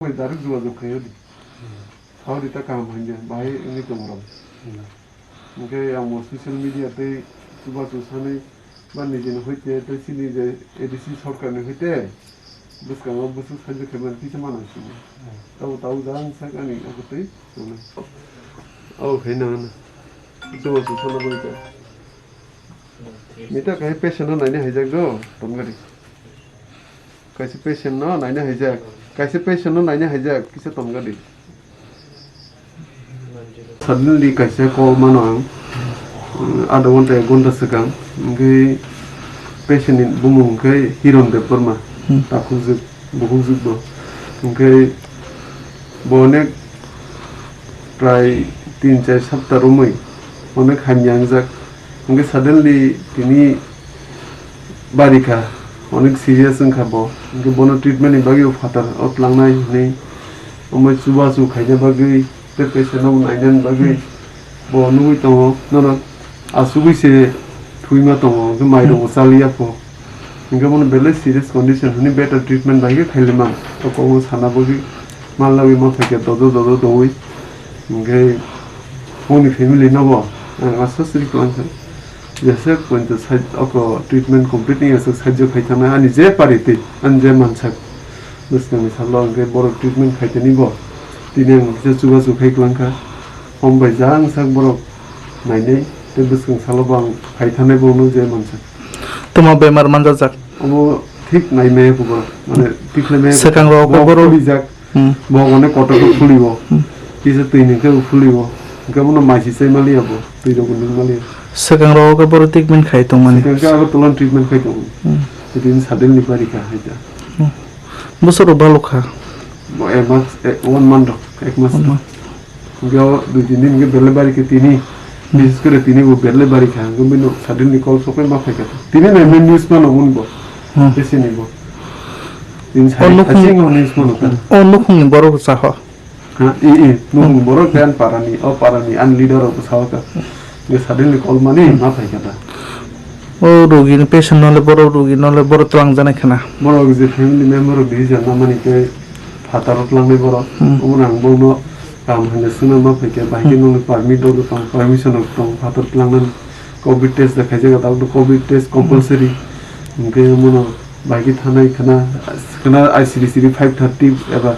Darik যোগাযোগ খাইও দি তাহলে এটা কাম হয়ে যায় বাই এমনি তোমরা ওকে আমার সোশ্যাল মিডিয়াতে সুবা সুসানে বা নিজে হইতে তো সিনি যে এডিসি সরকারের হইতে বুঝকাম বুঝু সাহায্য করবেন কিছু মানুষ তাও তাও জান সাকানি আগতেই ও হেনা না সুবা সুসানা বলতে মিটা কাই পেশেন্ট নাইনে হাইজাক গো তমগারি কাইছে পেশেন্ট ন নাইনে hijack kaisi patient no naina haja kisa tomga di suddenly kaisa call mano ada wonte gonda sekam ngai patient in bumung kai hiron de perma ta khuzuk buhuzuk bo ngai bonek prai 3-4 sapta rumai onek hamyang jak ngai suddenly tini barika অনেক serious খাবো কিন্তু বনো treatment বাকি ফাটার অতলাংনাই নেই ওময় সুবাসু খাইনা বাকি patient নাইনান বাকি বনুই দङ নন আসুবিছে থুইমা দङ মাইरं চালিয়াফো কিন্তু বনো বেলে সিরিয়াস কন্ডিশন হনি বেটার ট্রিটমেন্ট বাকি খাইলেমা তো কো সানা বাকি মানলাবি मा फैके ददो दङै ओमफ्राय फुंनि फेमिलि नबो आसासरि क्लान्स जैसे कोई तो साइड अको ट्रीटमेंट कंप्लीट नहीं है सो साइड जो खाई था मैं आनी जे पारी थी अंजे मानसक उसके मिसाल लो उनके बोरो ट्रीटमेंट खाई थे नहीं बो तीने उनके चुबा चुखाई क्लांका हम बजांग सक बोरो नहीं नहीं तो बस के सालो बांग खाई था नहीं बोलो जे मानसक तुम बेमार मंजा जाक वो ठीक नहीं मैं को माने ठीक नहीं मैं सेकंड रो को बोरो जाक भगवान ने कोटो को फुली बो किसे तीने के फुली बो उनके मुना माइसी से माली आबो तीनो को नहीं माली sekarang rawa ke baru treatment khai tu mana? Sekarang aku tulan treatment khai tu. Jadi ini sadel ni bari kah aja. Besar balu kah? Emas, 1 month, ek mas. Gak 2 दिन के बेले बारी के तीनी, बिस करे तीनी वो बेले बारी कah. Gak बिनो sadel ni call sokai माफ है क्या? तीनी ना मैं news mana उन बो. ऐसे नहीं बो. Ini saya asyik nggak news mana kan? Oh nukung baru usaha. हाँ nukung baru kan parani an leader aku usaha kan. ये सडनली कॉल माने माफ है क्या ओ रोगी ने पेशेंट नले बरो रोगी नले बरो तलांग जाने खाना बरो जे फैमिली मेंबर भी जाना माने के फातारत लांगे बरो उन आं बोनो काम हने सुना माफ है क्या बाकी नो परमिट दो तो परमिशन तो फातारत लांगन कोविड टेस्ट देखाय जागा दाउ कोविड टेस्ट कंपलसरी उनके मनो बाकी थानाय खाना आईसीडीसी 530 एबा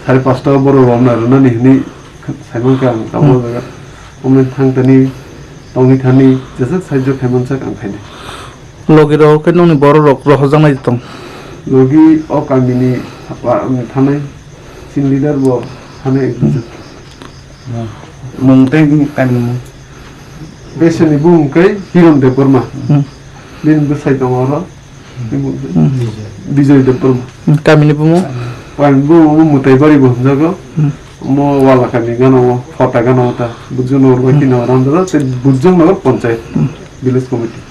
5:30 बरो रमना रना नि साइमन का दाउ जागा उमन थांतनी तंगी थानी जैसे साइजो फेमन सा काम खाइने लोगी रो के नोनी बरो रोक रह जानाय दं लोगी ओ कामिनी थानाय सिन लीडर बो थानाय मुंगतें कामिनी बेसनि बुंकै हिरन दे बर्मा दिन बसाय दं आरो विजय दे बर्मा कामिनी बुमो पाइन बुमो मुताय बारि बो जागो mo wala kami gana mo fota gana ta bujo no orwa kina randra te bujo no panchayat village committee